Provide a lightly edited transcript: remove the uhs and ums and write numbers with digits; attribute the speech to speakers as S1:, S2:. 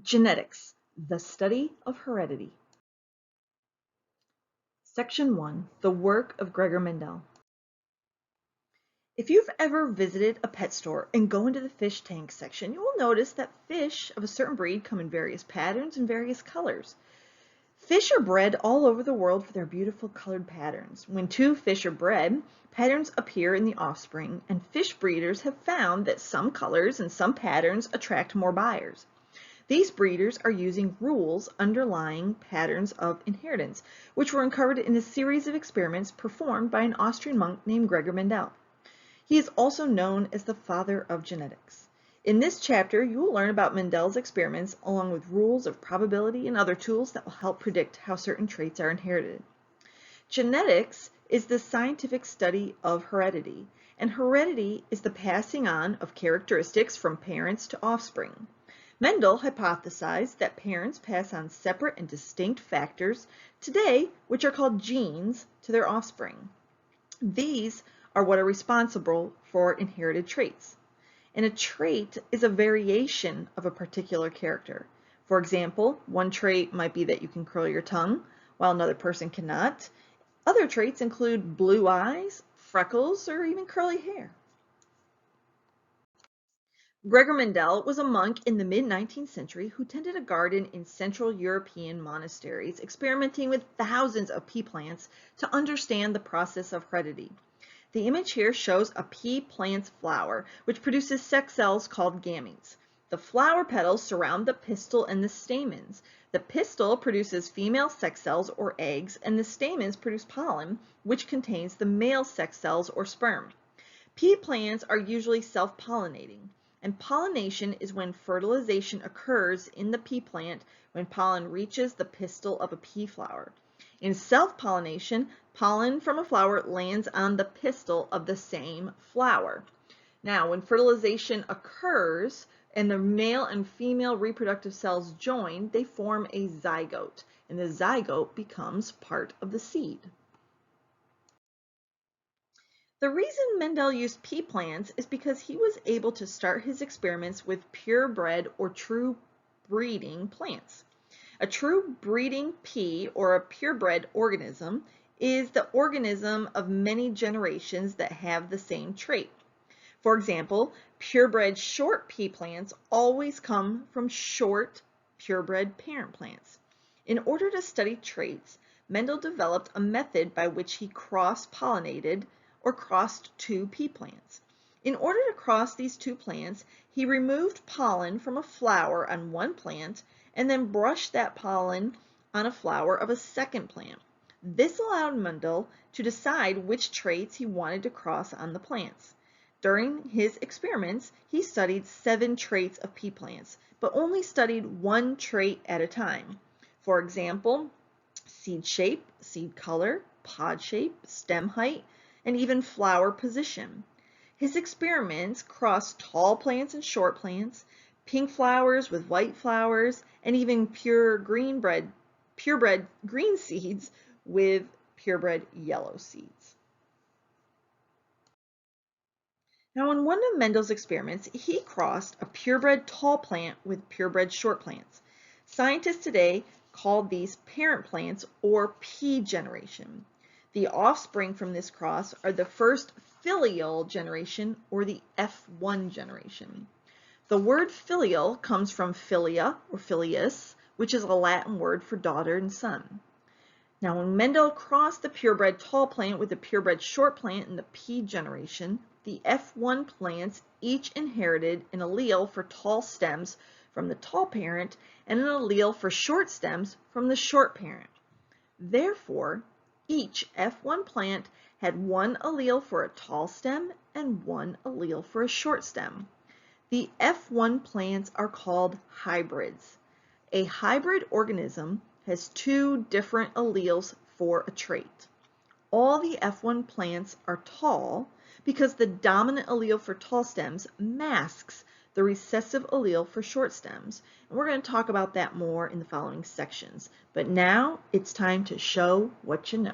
S1: Genetics, the study of heredity. Section 1, the work of Gregor Mendel. If you've ever visited a pet store and go into the fish tank section, you will notice that fish of a certain breed come in various patterns and various colors. Fish are bred all over the world for their beautiful colored patterns. When two fish are bred, patterns appear in the offspring, and fish breeders have found that some colors and some patterns attract more buyers. These breeders are using rules underlying patterns of inheritance, which were uncovered in a series of experiments performed by an Austrian monk named Gregor Mendel. He is also known as the father of genetics. In this chapter, you will learn about Mendel's experiments along with rules of probability and other tools that will help predict how certain traits are inherited. Genetics is the scientific study of heredity, and heredity is the passing on of characteristics from parents to offspring. Mendel hypothesized that parents pass on separate and distinct factors today, which are called genes, to their offspring. These are what are responsible for inherited traits. And a trait is a variation of a particular character. For example, one trait might be that you can curl your tongue, while another person cannot. Other traits include blue eyes, freckles, or even curly hair. Gregor Mendel was a monk in the mid-19th century who tended a garden in Central European monasteries, experimenting with thousands of pea plants to understand the process of heredity. The image here shows a pea plant's flower, which produces sex cells called gametes. The flower petals surround the pistil and the stamens. The pistil produces female sex cells or eggs, and the stamens produce pollen, which contains the male sex cells or sperm. Pea plants are usually self-pollinating. And pollination is when fertilization occurs in the pea plant when pollen reaches the pistil of a pea flower. In self-pollination, pollen from a flower lands on the pistil of the same flower. Now, when fertilization occurs and the male and female reproductive cells join, they form a zygote, and the zygote becomes part of the seed. The reason Mendel used pea plants is because he was able to start his experiments with purebred or true breeding plants. A true breeding pea or a purebred organism is the organism of many generations that have the same trait. For example, purebred short pea plants always come from short purebred parent plants. In order to study traits, Mendel developed a method by which he cross-pollinated or crossed two pea plants. In order to cross these two plants, he removed pollen from a flower on one plant and then brushed that pollen on a flower of a second plant. This allowed Mendel to decide which traits he wanted to cross on the plants. During his experiments, he studied 7 traits of pea plants, but only studied one trait at a time. For example, seed shape, seed color, pod shape, stem height, and even flower position. His experiments crossed tall plants and short plants, pink flowers with white flowers, and even purebred green seeds with purebred yellow seeds. Now, in one of Mendel's experiments, he crossed a purebred tall plant with purebred short plants. Scientists today call these parent plants or pea generation. The offspring from this cross are the first filial generation or the F1 generation. The word filial comes from filia or filius, which is a Latin word for daughter and son. Now, when Mendel crossed the purebred tall plant with the purebred short plant in the pea generation, the F1 plants each inherited an allele for tall stems from the tall parent and an allele for short stems from the short parent. Therefore, each F1 plant had one allele for a tall stem and one allele for a short stem. The F1 plants are called hybrids. A hybrid organism has 2 different alleles for a trait. All the F1 plants are tall because the dominant allele for tall stems masks the recessive allele for short stems. And we're going to talk about that more in the following sections. But now it's time to show what you know.